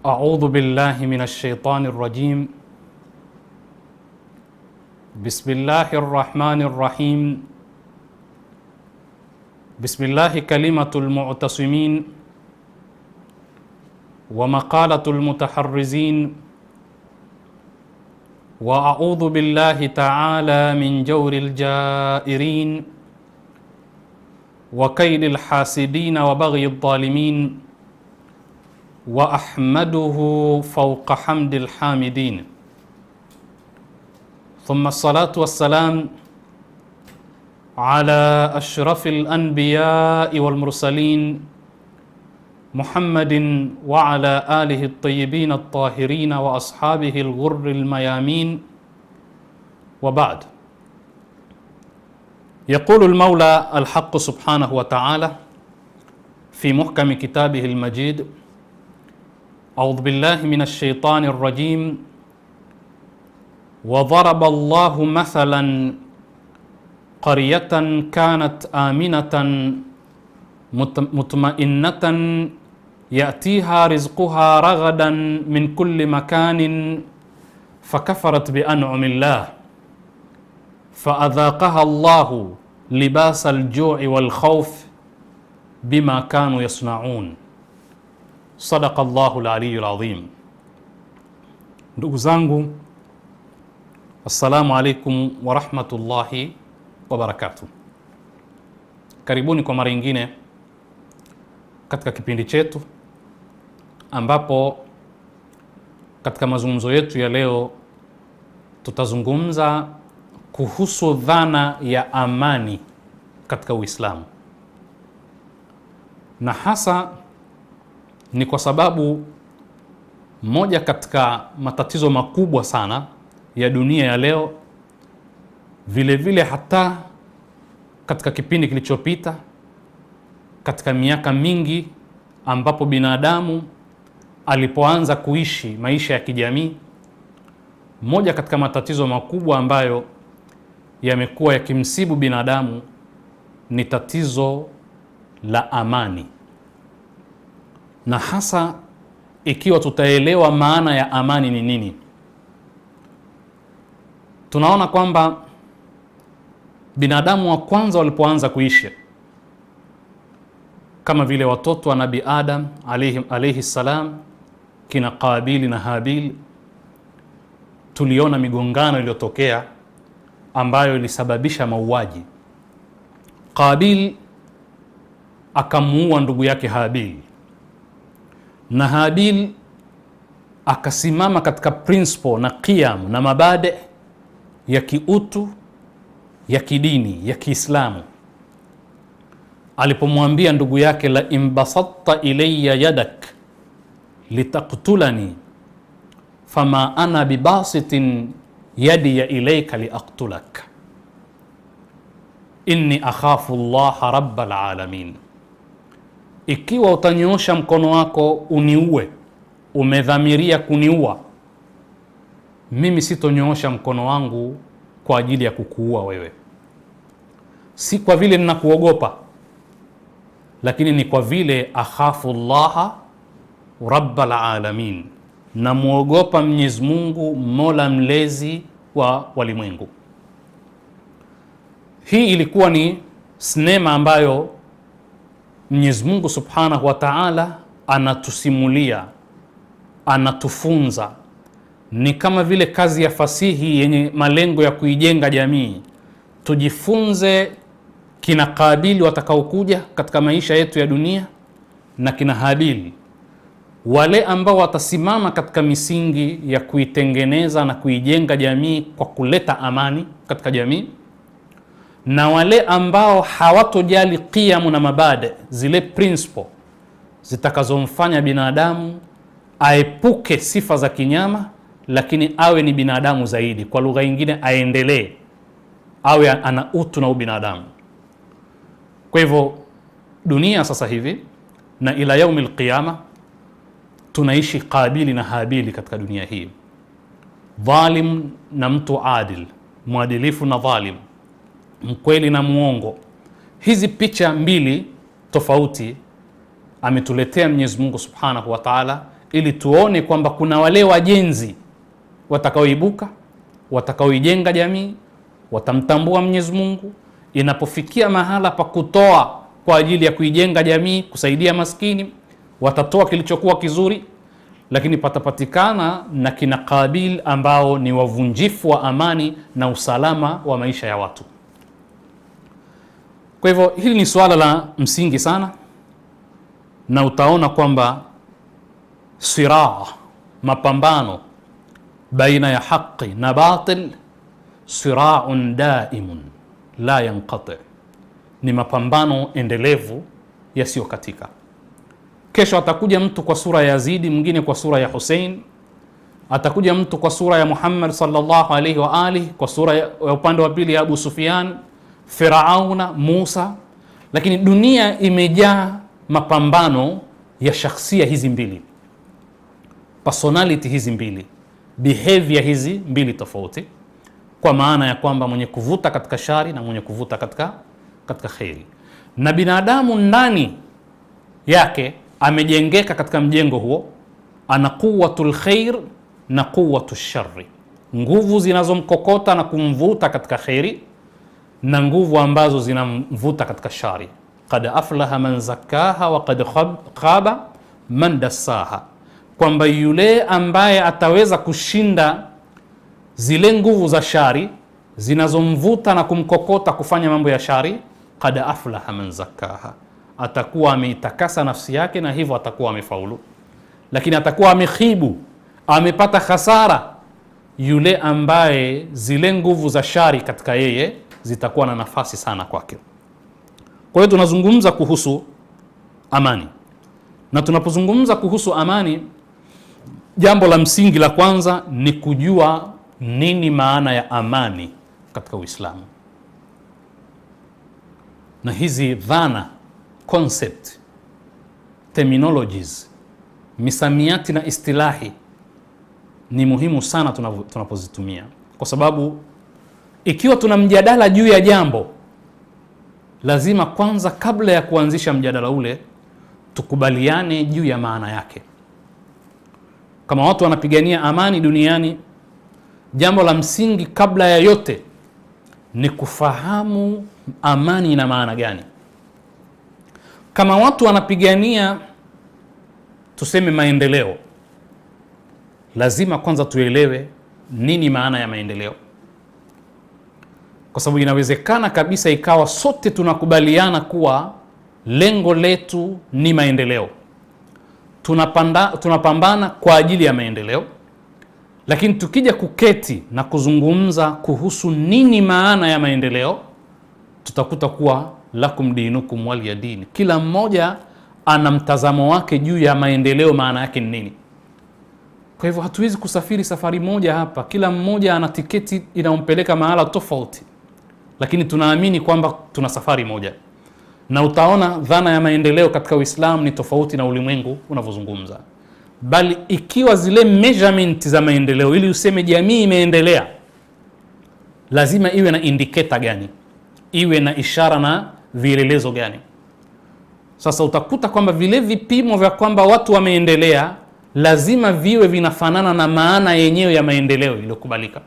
أعوذ بالله من الشيطان الرجيم. بسم الله الرحمن الرحيم. بسم الله كلمة المعتصمين ومقالة المتحرزين. وأعوذ بالله تعالى من جور الجائرين وكيد الحاسدين وبغي الظالمين. وأحمده فوق حمد الحامدين. ثم الصلاة والسلام على أشرف الأنبياء والمرسلين محمد وعلى آله الطيبين الطاهرين وأصحابه الغر الميامين. وبعد. يقول المولى الحق سبحانه وتعالى في محكم كتابه المجيد: أعوذ بالله من الشيطان الرجيم. وضرب الله مثلا قرية كانت آمنة مطمئنة يأتيها رزقها رغدا من كل مكان فكفرت بأنعم الله فأذاقها الله لباس الجوع والخوف بما كانوا يصنعون. صدق الله العلي العظيم. Ndugu zangu, assalamu alaikum wa rahmatullahi wa barakatuh. Karibuni kwa mara nyingine katika kipindi chetu ambapo katika mazungumzo yetu ya leo tutazungumza kuhusu dhana ya amani katika Uislamu, na hasa ni kwa sababu moja katika matatizo makubwa sana ya dunia ya leo, vile vile hata katika kipindi kilichopita, katika miaka mingi ambapo binadamu alipoanza kuishi maisha ya kijamii, moja katika matatizo makubwa ambayo yamekuwa yakimsibu binadamu ni tatizo la amani. Na hasa ikiwa tutaelewa maana ya amani ni nini, tunaona kwamba binadamu wa kwanza walipoanza kuishi kama vile watoto wa Nabii Adam alayhi salam, kina Qabil na Habil, tuliona migongano iliyotokea ambayo ilisababisha mauaji. Qabil akamuua ndugu yake Habil, na Habil akasimama katika principle na qiyam na mabade ya kiutu, ya kidini, ya Kiislamu, alipomwambia ndugu yake: la imbasatta ilayya yadak litaqtulani fama ana bibasitin yadi ilayka liaqtulak inni akhafu Allah rabbal alamin. Ikiwa utanyoosha mkono wako uniue, umedhamiria kuniua, mimi sitonyoosha mkono wangu kwa ajili ya kukuua wewe. Si kwa vile ninakuogopa, lakini ni kwa vile akhafu Allah rabbal alamin, na muogopa Mwenyezi Mungu, Mola mlezi wa walimwengu. Hii ilikuwa ni sinema ambayo Mwenyezi Mungu Subhanahu wa Ta'ala anatusimulia, anatufunza. Ni kama vile kazi ya fasihi yenye malengo ya kuijenga jamii. Tujifunze kina Qabil watakaokuja katika maisha yetu ya dunia na kina Habil, wale ambao watasimama katika misingi ya kuitengeneza na kuijenga jamii kwa kuleta amani katika jamii, na wale ambao hawatojali qiyamu na mabade, zile principle zitakazomfanya binadamu aepuke sifa za kinyama lakini awe ni binadamu zaidi. Kwa lugha nyingine, aendelee awe ana utu na ubinadamu. Kwa hivyo dunia sasa hivi na ila yaumil qiyama tunaishi Qabili na Habili katika dunia hii, dhalim na mtu adil, mwadilifu na dhalim, mkweli na muongo. Hizi picha mbili tofauti ametuletea Mwenyezi Mungu Subhanahu wa Ta'ala ili tuone kwamba kuna wale wajenzi watakaoibuka, watakaoijenga jamii, watamtambua Mwenyezi Mungu. Inapofikia mahala pa kutoa kwa ajili ya kuijenga jamii, kusaidia maskini, watatoa kilichokuwa kizuri, lakini patapatikana na kina Qabil ambao ni wavunjifu wa amani na usalama wa maisha ya watu. Kwa hivyo hili ni suala la msingi sana, na utaona kwamba siraa, mapambano baina ya haki na batil, siraun daimun la yanqati, ni mapambano endelevu yasiyokatika. Kesho atakuja mtu kwa sura ya Yazidi, mwingine kwa sura ya Hussein, atakuja mtu kwa sura ya Muhammad sallallahu alaihi wa alihi, kwa sura ya upande wa pili ya Abu Sufyan, Firauna, Musa. Lakini dunia imejaa mapambano ya shakhsia hizi mbili, personality hizi mbili, behavior hizi mbili tofauti, kwa maana ya kwamba mwenye kuvuta katika shari na mwenye kuvuta katika khairi. Na binadamu ndani yake amejengeka katika mjengo huo, ana quwwatul khair na quwwatul sharri, nguvu zinazomkokota na kumvuta katika khairi na nguvu ambazo zinamvuta katika shari. Qad aflaha man zakkaha wa qad khaba man dassaha, kwamba yule ambaye ataweza kushinda zile nguvu za shari zinazomvuta na kumkokota kufanya mambo ya shari, qad aflaha man zakkaha, atakuwa ameitakasa nafsi yake na hivyo atakuwa amefaulu. Lakini atakuwa amekhibu, amepata hasara yule ambaye zile nguvu za shari katika yeye zitakuwa na nafasi sana kwake. Kwa hiyo tunazungumza kuhusu amani, na tunapozungumza kuhusu amani, jambo la msingi la kwanza ni kujua nini maana ya amani katika Uislamu. Na hizi dhana, concept, terminologies, misamiati na istilahi ni muhimu sana tunapozitumia, kwa sababu ikiwa tuna mjadala juu ya jambo, lazima kwanza, kabla ya kuanzisha mjadala ule, tukubaliane juu ya maana yake. Kama watu wanapigania amani duniani, jambo la msingi kabla ya yote ni kufahamu amani ina maana gani. Kama watu wanapigania tuseme maendeleo, lazima kwanza tuelewe nini maana ya maendeleo, kwa sababu inawezekana kabisa ikawa sote tunakubaliana kuwa lengo letu ni maendeleo, tunapambana kwa ajili ya maendeleo, lakini tukija kuketi na kuzungumza kuhusu nini maana ya maendeleo, tutakuta kuwa lakum dinukum waliya dini, kila mmoja ana mtazamo wake juu ya maendeleo maana yake ni nini. Kwa hivyo hatuwezi kusafiri safari moja hapa, kila mmoja ana tiketi inayompeleka mahala tofauti, lakini tunaamini kwamba tuna safari moja. Na utaona dhana ya maendeleo katika Uislamu ni tofauti na ulimwengu unavyozungumza. Bali ikiwa zile measurement za maendeleo, ili useme jamii imeendelea, lazima iwe na indicator gani, iwe na ishara na vielelezo gani. Sasa utakuta kwamba vile vipimo vya kwamba watu wameendelea lazima viwe vinafanana na maana yenyewe ya maendeleo iliyokubalika.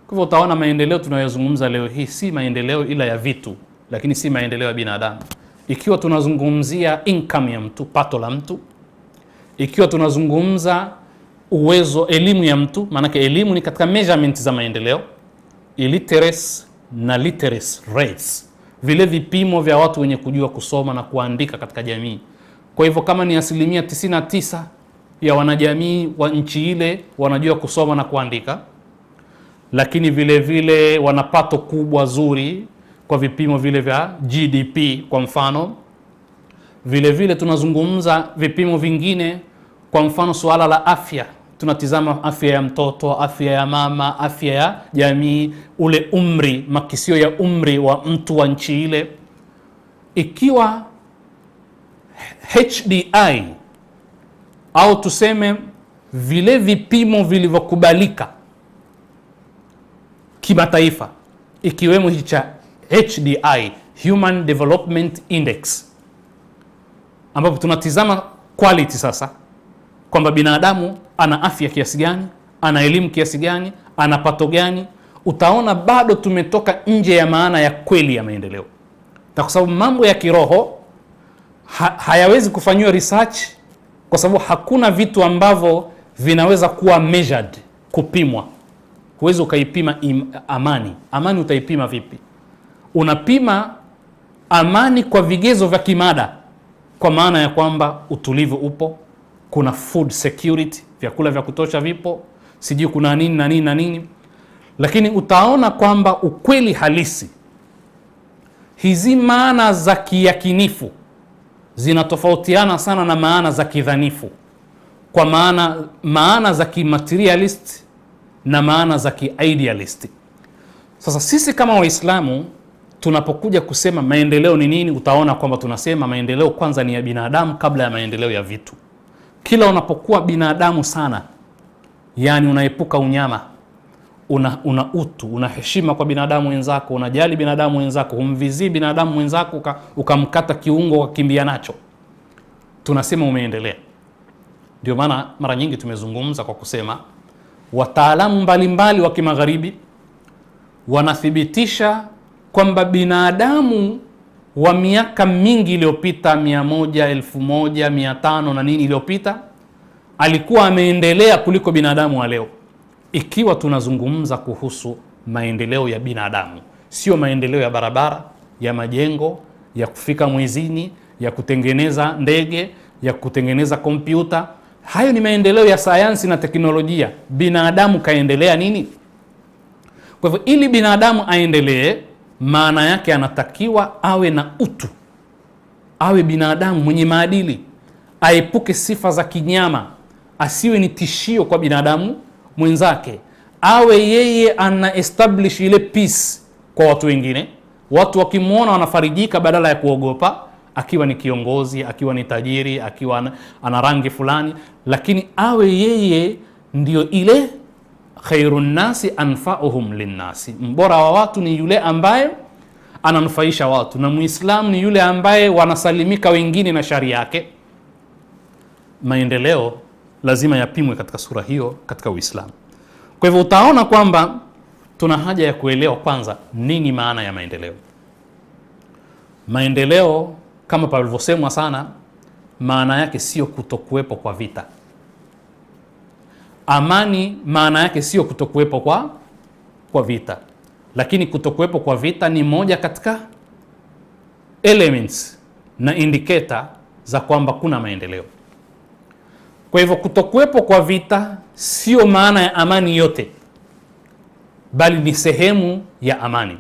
Kwa hivyo utaona maendeleo tunayozungumza leo hii si maendeleo ila ya vitu, lakini si maendeleo ya binadamu. Ikiwa tunazungumzia income ya mtu, pato la mtu, ikiwa tunazungumza uwezo, elimu ya mtu, maanake elimu ni katika measurement za maendeleo, illiteracy na literacy rates, vile vipimo vya watu wenye kujua kusoma na kuandika katika jamii. Kwa hivyo kama ni 99% ya wanajamii wa nchi ile wanajua kusoma na kuandika, lakini vile vile wanapato kubwa zuri kwa vipimo vile vya GDP kwa mfano. Vile vile tunazungumza vipimo vingine, kwa mfano suala la afya, tunatizama afya ya mtoto, afya ya mama, afya ya jamii, ule umri, makisio ya umri wa mtu wa nchi ile. Ikiwa HDI au tuseme vile vipimo vilivyokubalika kimataifa, ikiwemo hichi cha HDI, Human Development Index, ambapo tunatizama quality sasa, kwamba binadamu ana afya kiasi gani, ana elimu kiasi gani, ana pato gani, utaona bado tumetoka nje ya maana ya kweli ya maendeleo. Na kwa sababu mambo ya kiroho hayawezi kufanywa research, kwa sababu hakuna vitu ambavyo vinaweza kuwa measured, kupimwa. Huwezi ukaipima amani. Amani utaipima vipi? Unapima amani kwa vigezo vya kimada, kwa maana ya kwamba utulivu upo, kuna food security, vyakula vya kutosha vipo, sijui kuna nini na nini na nini. Lakini utaona kwamba ukweli halisi, hizi maana za kiyakinifu zinatofautiana sana na maana za kidhanifu. Kwa maana za kimaterialist na maana za kiidealist. Sasa sisi kama Waislamu tunapokuja kusema maendeleo ni nini, utaona kwamba tunasema maendeleo kwanza ni ya binadamu kabla ya maendeleo ya vitu. Kila unapokuwa binadamu sana, yani unaepuka unyama, una utu, una heshima kwa binadamu wenzako, unajali binadamu wenzako, humvizii binadamu wenzako ukamkata kiungo ukakimbia nacho, tunasema umeendelea. Ndio maana mara nyingi tumezungumza kwa kusema wataalamu mbalimbali wa kimagharibi wanathibitisha kwamba binadamu wa miaka mingi iliyopita, 100, 1000, 500 na nini iliyopita, alikuwa ameendelea kuliko binadamu wa leo. Ikiwa tunazungumza kuhusu maendeleo ya binadamu, sio maendeleo ya barabara, ya majengo, ya kufika mwezini, ya kutengeneza ndege, ya kutengeneza kompyuta. Hayo ni maendeleo ya sayansi na teknolojia. Binadamu kaendelea nini? Kwa hivyo ili binadamu aendelee, maana yake anatakiwa awe na utu, awe binadamu mwenye maadili, aepuke sifa za kinyama, asiwe ni tishio kwa binadamu mwenzake, awe yeye ana establish ile peace kwa watu wengine. Watu wakimuona wanafarijika badala ya kuogopa, akiwa ni kiongozi, akiwa ni tajiri, akiwa ana rangi fulani, lakini awe yeye ndio ile khairun nasi anfa'uhum linnasi. Mbora wa watu ni yule ambaye ananufaisha watu, na Muislamu ni yule ambaye wanasalimika wengine na shari yake. Maendeleo lazima yapimwe katika sura hiyo katika Uislamu. Kwa hivyo utaona kwamba tuna haja ya kuelewa kwanza nini maana ya maendeleo. Maendeleo kama palivyosemwa sana, maana yake sio kutokuwepo kwa vita. Amani maana yake sio kutokuwepo kwa vita, lakini kutokuwepo kwa vita ni moja katika elements na indicator za kwamba kuna maendeleo. Kwa hivyo kutokuwepo kwa vita sio maana ya amani yote, bali ni sehemu ya amani.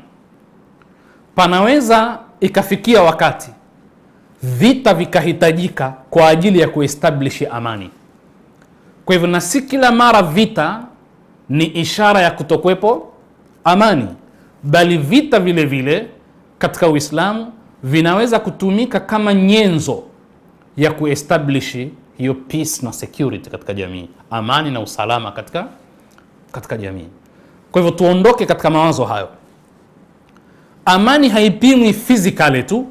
Panaweza ikafikia wakati vita vikahitajika kwa ajili ya kuestablish amani. Kwa hivyo na si kila mara vita ni ishara ya kutokuwepo amani, bali vita vile vile katika Uislamu vinaweza kutumika kama nyenzo ya kuestablish hiyo peace na security katika jamii, amani na usalama katika jamii. Kwa hivyo tuondoke katika mawazo hayo. Amani haipimwi physically tu,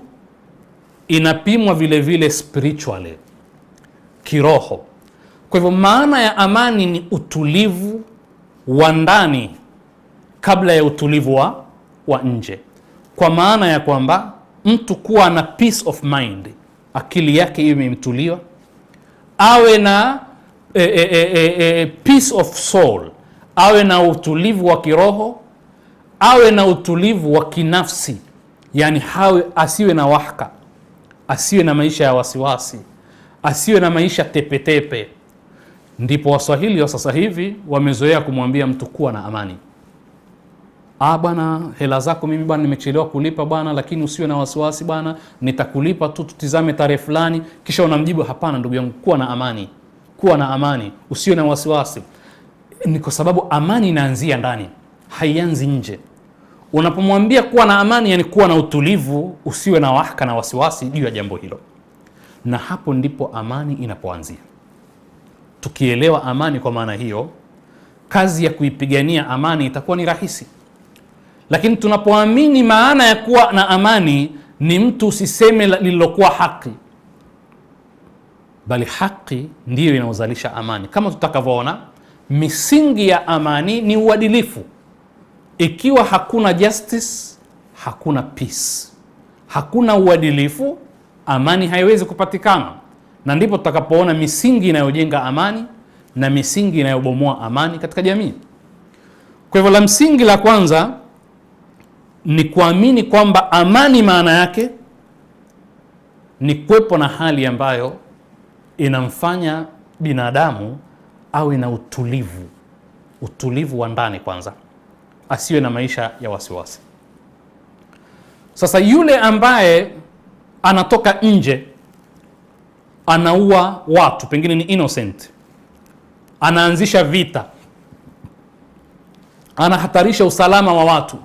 inapimwa vile vile spiritually, kiroho. Kwa hivyo maana ya amani ni utulivu wa ndani kabla ya utulivu wa nje. Kwa maana ya kwamba mtu kuwa na peace of mind, akili yake iwe imetuliwa, awe na peace of soul, awe na utulivu wa kiroho, awe na utulivu wa kinafsi, yani asiwe na wahaka, asiwe na maisha ya wasiwasi, asiwe na maisha tepetepe. Ndipo Waswahili wa sasa hivi wamezoea kumwambia mtu kuwa na amani. Bwana, hela zako mimi bwana nimechelewa kulipa bwana, lakini usiwe na wasiwasi bwana, nitakulipa tu, tutizame tarehe fulani. Kisha unamjibu hapana ndugu yangu, kuwa na amani. Kuwa na amani, usiwe na wasiwasi. Ni kwa sababu amani inaanzia ndani, haianzi nje. Unapomwambia kuwa na amani, yani kuwa na utulivu, usiwe na wahaka na wasiwasi juu ya jambo hilo. Na hapo ndipo amani inapoanzia. Tukielewa amani kwa maana hiyo, kazi ya kuipigania amani itakuwa ni rahisi. Lakini tunapoamini maana ya kuwa na amani ni mtu usiseme lililokuwa haki, bali haki ndiyo inaozalisha amani. Kama tutakavyoona, misingi ya amani ni uadilifu. Ikiwa hakuna justice, hakuna peace. Hakuna uadilifu, amani haiwezi kupatikana. Na ndipo tutakapoona misingi inayojenga amani na misingi inayobomoa amani katika jamii. Kwa hivyo la msingi la kwanza ni kuamini kwamba amani maana yake ni kuwepo na hali ambayo inamfanya binadamu awe na utulivu wa ndani kwanza, asiwe na maisha ya wasiwasi. Sasa yule ambaye anatoka nje anaua watu, pengine ni innocent, anaanzisha vita, anahatarisha usalama wa watu,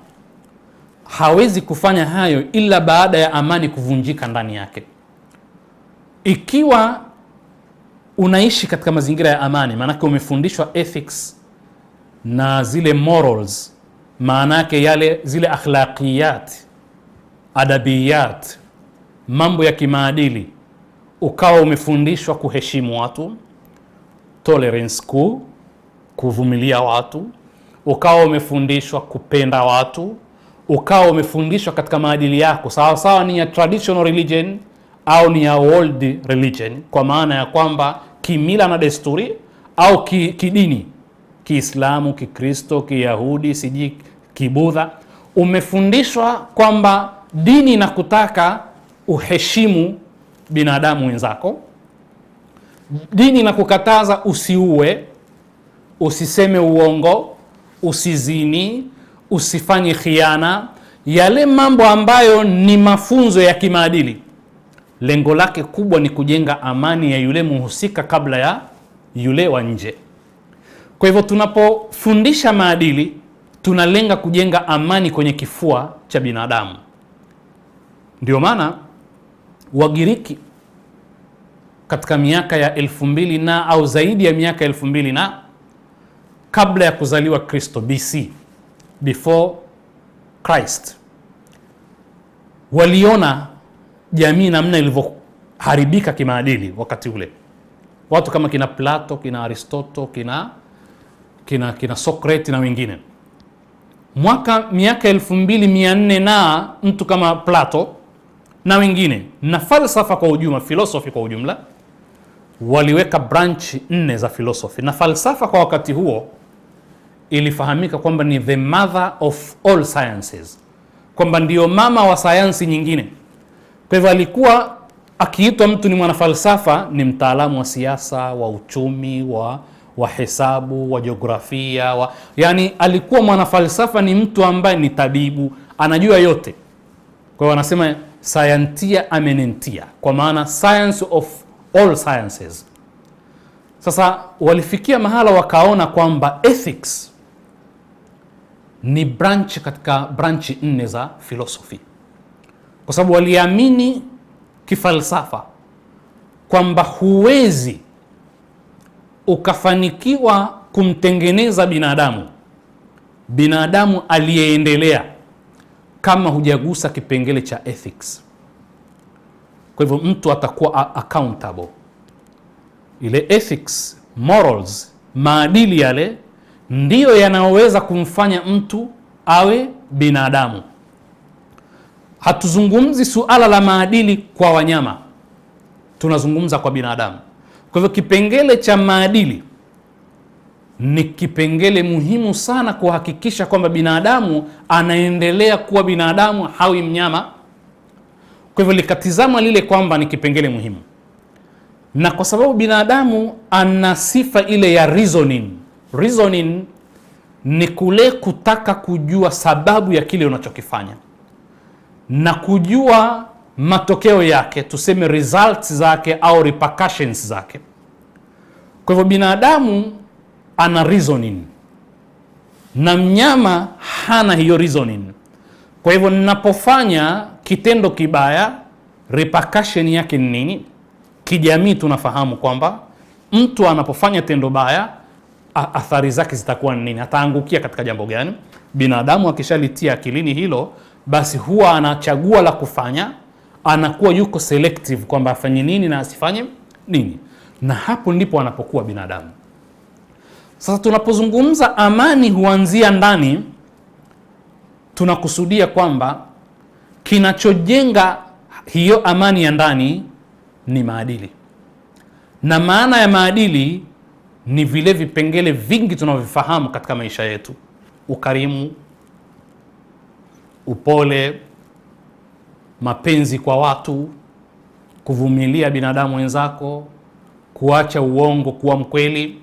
hawezi kufanya hayo ila baada ya amani kuvunjika ndani yake. Ikiwa unaishi katika mazingira ya amani, maanake umefundishwa ethics na zile morals, maanake zile akhlaqiyat, adabiyat, mambo ya kimaadili, ukawa umefundishwa kuheshimu watu, tolerance, kuvumilia watu, ukawa umefundishwa kupenda watu, ukawa umefundishwa katika maadili yako sawa sawa ni ya traditional religion au ni ya world religion, kwa maana ya kwamba kimila na desturi au kidini, Kiislamu, Kikristo, Kiyahudi, siji Kibudha, umefundishwa kwamba dini inakutaka uheshimu binadamu wenzako. Dini inakukataza usiue, usiseme uongo, usizini, usifanye khiana, yale mambo ambayo ni mafunzo ya kimaadili. Lengo lake kubwa ni kujenga amani ya yule muhusika kabla ya yule wa nje. Kwa hivyo tunapofundisha maadili, tunalenga kujenga amani kwenye kifua cha binadamu. Ndio maana Wagiriki katika miaka ya 2000 na au zaidi ya miaka 2000 na kabla ya kuzaliwa Kristo, BC, before Christ, waliona jamii namna ilivyoharibika kimaadili wakati ule. Watu kama kina Plato, kina Aristotle, kina Socrates na wengine. Miaka 2400 na mtu kama Plato na wengine, na falsafa kwa ujumla, philosophy kwa ujumla, waliweka branch 4 za philosophy. Na falsafa kwa wakati huo ilifahamika kwamba ni the mother of all sciences, kwamba ndio mama wa sayansi nyingine. Kwa hivyo alikuwa akiitwa mtu ni mwanafalsafa, ni mtaalamu wa siasa, wa uchumi, wa hesabu, wa jiografia, yani alikuwa mwanafalsafa, ni mtu ambaye ni tabibu, anajua yote. Kwa hiyo wanasema scientia eminentia, kwa maana science of all sciences. Sasa walifikia mahala wakaona kwamba ethics ni branch katika branch 4 za philosophy, kwa sababu waliamini kifalsafa kwamba huwezi ukafanikiwa kumtengeneza binadamu aliyeendelea kama hujagusa kipengele cha ethics. Kwa hivyo mtu atakuwa accountable. Ile ethics, morals, maadili yale ndiyo yanayoweza kumfanya mtu awe binadamu. Hatuzungumzi suala la maadili kwa wanyama, tunazungumza kwa binadamu. Kwa hivyo kipengele cha maadili ni kipengele muhimu sana kuhakikisha kwamba binadamu anaendelea kuwa binadamu, hawi mnyama. Kwa hivyo likatizama lile kwamba ni kipengele muhimu. Na kwa sababu binadamu ana sifa ile ya reasoning. Reasoning ni kule kutaka kujua sababu ya kile unachokifanya na kujua matokeo yake, tuseme results zake au repercussions zake. Kwa hivyo binadamu ana reasoning na mnyama hana hiyo reasoning. Kwa hivyo ninapofanya kitendo kibaya, repercussion yake ni nini? Kijamii tunafahamu kwamba mtu anapofanya tendo baya, athari zake zitakuwa nini? Ataangukia katika jambo gani? Binadamu akishalitia akilini hilo, basi huwa anachagua la kufanya, anakuwa yuko selective kwamba afanye nini na asifanye nini. na hapo ndipo anapokuwa binadamu. Sasa tunapozungumza amani huanzia ndani, tunakusudia kwamba kinachojenga hiyo amani ya ndani ni maadili. Na maana ya maadili ni vile vipengele vingi tunavyofahamu katika maisha yetu: ukarimu, upole, mapenzi kwa watu, kuvumilia binadamu wenzako, kuacha uongo, kuwa mkweli.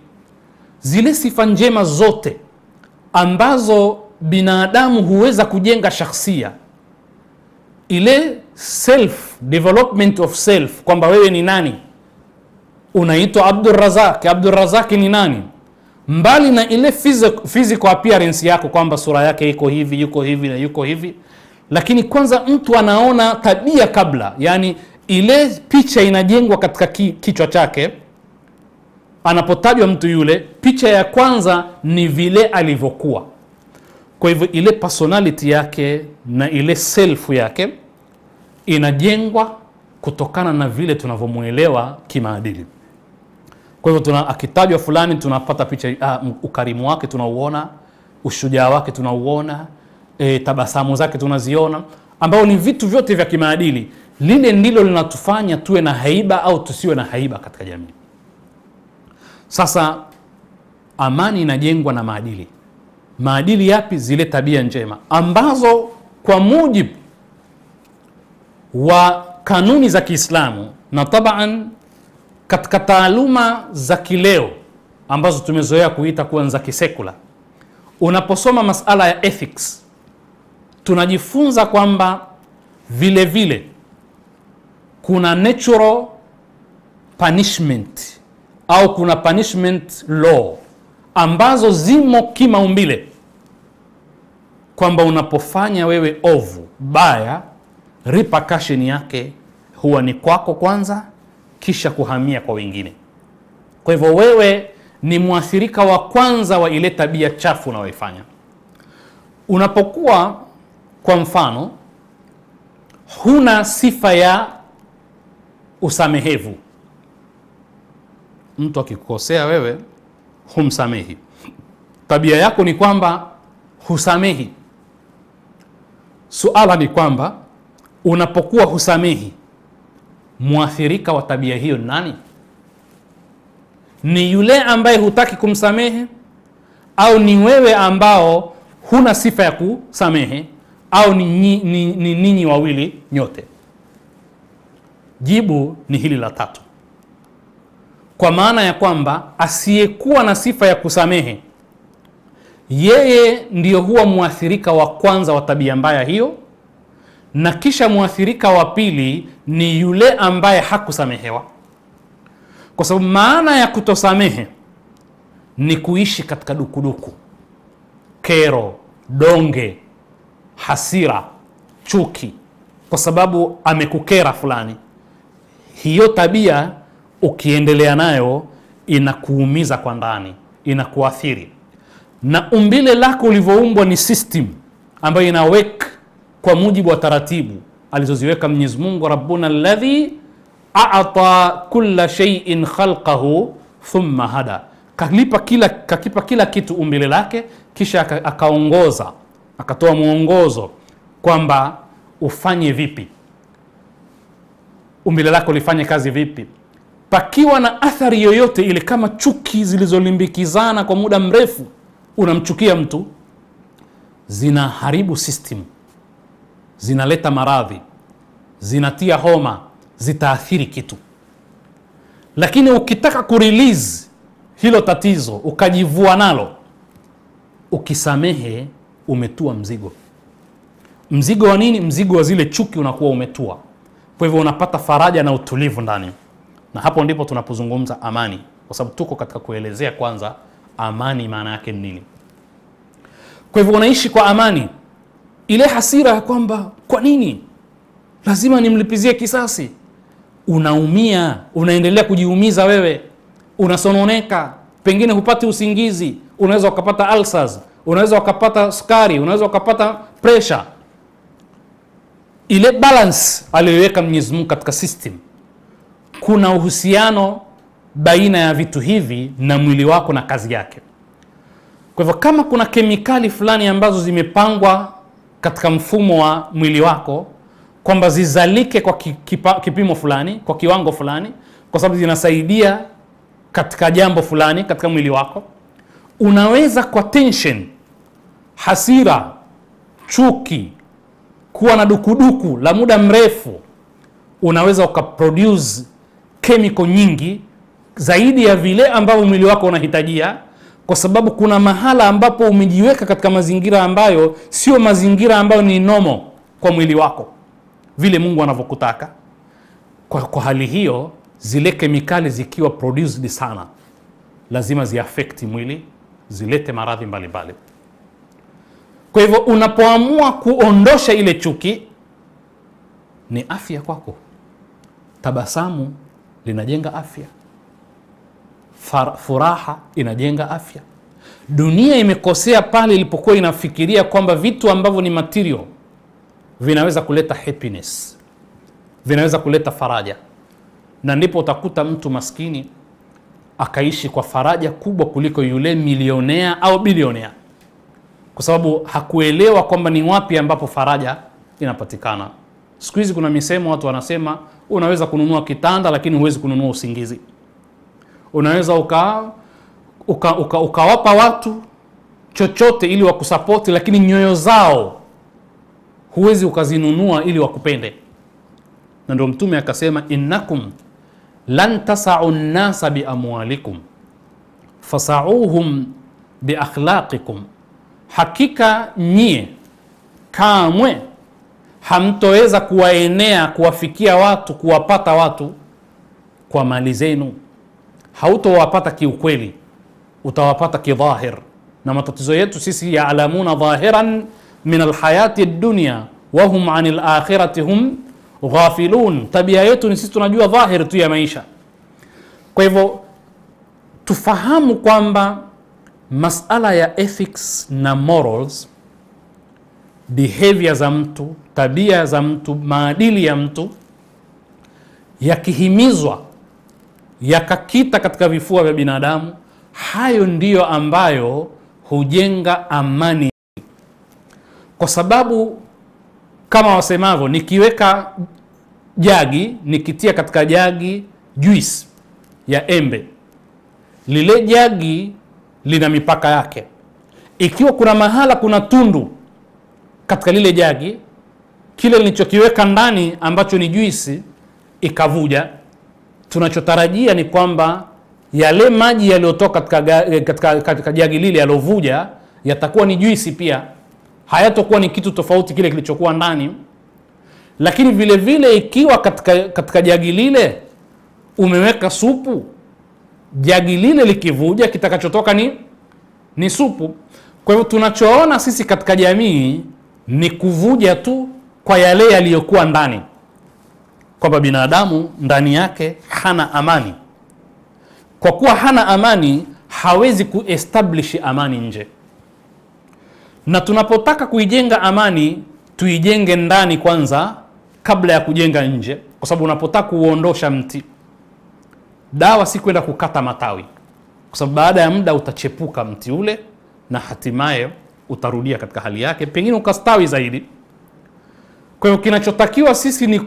Zile sifa njema zote ambazo binadamu huweza kujenga shakhsia, ile self development of self, kwamba wewe ni nani, unaitwa Abdul Razak. Abdul Razak ni nani? Mbali na ile physical appearance yako kwamba sura yake iko hivi, yuko hivi na yuko hivi, lakini kwanza mtu anaona tabia kabla, yani ile picha inajengwa katika kichwa chake. Anapotajwa mtu yule, picha ya kwanza ni vile alivyokuwa. Kwa hivyo ile personality yake na ile self yake inajengwa kutokana na vile tunavyomuelewa kimaadili. Kwa hivyo akitajwa fulani tunapata picha, ukarimu wake tunauona, ushujaa wake tunauona, tabasamu zake tunaziona, ambao ni vitu vyote vya kimaadili. Lile ndilo linatufanya tuwe na haiba au tusiwe na haiba katika jamii. Sasa amani inajengwa na maadili. Maadili yapi? Zile tabia njema ambazo kwa mujibu wa kanuni za Kiislamu na taban katika taaluma za kileo ambazo tumezoea kuita kuwa za kisekula, unaposoma masala ya ethics tunajifunza kwamba vile vile kuna natural punishment au kuna punishment law ambazo zimo kimaumbile, kwamba unapofanya wewe ovu baya, repercussion yake huwa ni kwako kwanza, kisha kuhamia kwa wengine. Kwa hivyo wewe ni muathirika wa kwanza wa ile tabia chafu unayoifanya. Unapokuwa kwa mfano huna sifa ya usamehevu, mtu akikukosea wewe humsamehi, tabia yako ni kwamba husamehi. Suala ni kwamba unapokuwa husamehi, muathirika wa tabia hiyo nani? Ni yule ambaye hutaki kumsamehe, au ni wewe ambao huna sifa ya kusamehe, au ni ninyi wawili nyote? Jibu ni hili la tatu, kwa maana ya kwamba asiyekuwa na sifa ya kusamehe, yeye ndiyo huwa muathirika wa kwanza wa tabia mbaya hiyo, na kisha muathirika wa pili ni yule ambaye hakusamehewa. Kwa sababu maana ya kutosamehe ni kuishi katika dukuduku, kero, donge, hasira, chuki, kwa sababu amekukera fulani. Hiyo tabia ukiendelea nayo inakuumiza kwa ndani, inakuathiri. Na umbile lako ulivyoumbwa ni system ambayo inaweka kwa mujibu wa taratibu alizoziweka Mwenyezi Mungu. Rabbuna alladhi a'ata kulla shay'in khalqahu thumma hada, kakipa kila kitu umbile lake, kisha akaongoza, akatoa muongozo kwamba ufanye vipi, umbile lako lifanye kazi vipi. Pakiwa na athari yoyote ile, kama chuki zilizolimbikizana kwa muda mrefu, unamchukia mtu, zinaharibu system, zinaleta maradhi, zinatia homa, zitaathiri kitu. Lakini ukitaka kurelease hilo tatizo, ukajivua nalo, ukisamehe, umetua mzigo. Mzigo wa nini? Mzigo wa zile chuki unakuwa umetua. Kwa hivyo unapata faraja na utulivu ndani. Na hapo ndipo tunapozungumza amani, kwa sababu tuko katika kuelezea kwanza amani maana yake nini. Kwa hivyo unaishi kwa amani. Ile hasira ya kwamba kwa nini lazima nimlipizie kisasi, unaumia, unaendelea kujiumiza wewe, unasononeka, pengine hupati usingizi, unaweza ukapata ulcers, unaweza ukapata sukari, unaweza ukapata pressure. Ile balance aliyoweka Mwenyezi Mungu katika system, kuna uhusiano baina ya vitu hivi na mwili wako na kazi yake. Kwa hivyo kama kuna kemikali fulani ambazo zimepangwa katika mfumo wa mwili wako kwamba zizalike kwa kipimo fulani, kwa kiwango fulani, kwa sababu zinasaidia katika jambo fulani katika mwili wako, unaweza kwa tension, hasira, chuki, kuwa na dukuduku la muda mrefu, unaweza ukaproduce chemical nyingi zaidi ya vile ambavyo mwili wako unahitajia, kwa sababu kuna mahala ambapo umejiweka katika mazingira ambayo sio mazingira ambayo ni normal kwa mwili wako vile Mungu anavyokutaka. Kwa hali hiyo, zile kemikali zikiwa produced sana, lazima ziaffect mwili, zilete maradhi mbalimbali. Kwa hivyo unapoamua kuondosha ile chuki, ni afya kwako. Tabasamu linajenga afya, furaha inajenga afya. Dunia imekosea pale ilipokuwa inafikiria kwamba vitu ambavyo ni material vinaweza kuleta happiness, vinaweza kuleta faraja, na ndipo utakuta mtu maskini akaishi kwa faraja kubwa kuliko yule milionea au bilionea, kwa sababu hakuelewa kwamba ni wapi ambapo faraja inapatikana. Siku hizi kuna misemo watu wanasema unaweza kununua kitanda lakini huwezi kununua usingizi. Unaweza ukawapa watu chochote ili wakusapoti, lakini nyoyo zao huwezi ukazinunua ili wakupende. Na ndio Mtume akasema, innakum lan tasa'u an-nasa bi amwalikum fasa'uhum bi akhlaqikum, hakika nyie kamwe hamtoweza kuwaenea, kuwafikia watu, kuwapata watu kwa mali zenu. Hautowapata kiukweli, utawapata kidhahir. Na matatizo yetu sisi, ya'lamuna dhahiran min alhayati ad-dunya wa hum 'anil akhirati hum ghafilun. Tabia yetu ni sisi tunajua dhahir tu ya maisha. Kwa hivyo tufahamu kwamba masala ya ethics na morals, behavior za mtu, tabia za mtu, maadili ya mtu, yakihimizwa, yakakita katika vifua vya binadamu, hayo ndiyo ambayo hujenga amani. Kwa sababu kama wasemavyo, nikiweka jagi, nikitia katika jagi juice ya embe, lile jagi lina mipaka yake. Ikiwa kuna mahala kuna tundu katika lile jagi, kile nilichokiweka ndani ambacho ni juisi ikavuja, tunachotarajia ni kwamba yale maji yaliyotoka katika jagi lile yalovuja yatakuwa ni juisi pia, hayatakuwa ni kitu tofauti kile kilichokuwa ndani. Lakini vile vile ikiwa katika jagi lile umeweka supu, jagi lile likivuja kitakachotoka ni supu. Kwa hivyo tunachoona sisi katika jamii ni kuvuja tu kwa yale yaliyokuwa ndani, kwamba binadamu ndani yake hana amani. Kwa kuwa hana amani, hawezi kuestablish amani nje. Na tunapotaka kuijenga amani, tuijenge ndani kwanza kabla ya kujenga nje. Kwa sababu unapotaka kuondosha mti, dawa si kwenda kukata matawi, kwa sababu baada ya muda utachepuka mti ule na hatimaye utarudia katika hali yake, pengine ukastawi zaidi. Kwa hiyo kinachotakiwa sisi ni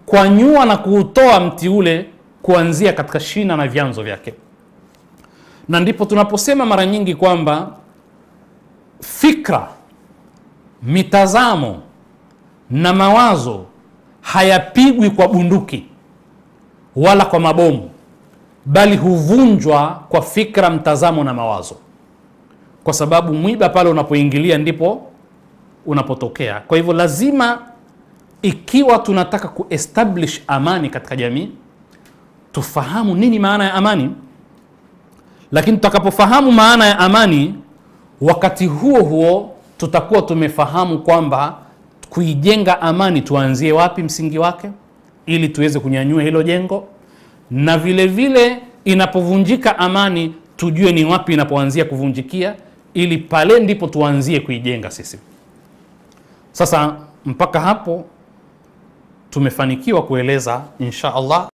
kuanyua na kuutoa mti ule kuanzia katika shina na vyanzo vyake. Na ndipo tunaposema mara nyingi kwamba fikra, mitazamo na mawazo hayapigwi kwa bunduki wala kwa mabomu, bali huvunjwa kwa fikra, mtazamo na mawazo. Kwa sababu mwiba pale unapoingilia ndipo unapotokea. Kwa hivyo lazima, ikiwa tunataka kuestablish amani katika jamii, tufahamu nini maana ya amani. Lakini tutakapofahamu maana ya amani, wakati huo huo tutakuwa tumefahamu kwamba kuijenga amani tuanzie wapi, msingi wake, ili tuweze kunyanyua hilo jengo. Na vile vile inapovunjika amani, tujue ni wapi inapoanzia kuvunjikia, ili pale ndipo tuanzie kuijenga sisi. Sasa mpaka hapo tumefanikiwa kueleza insha Allah.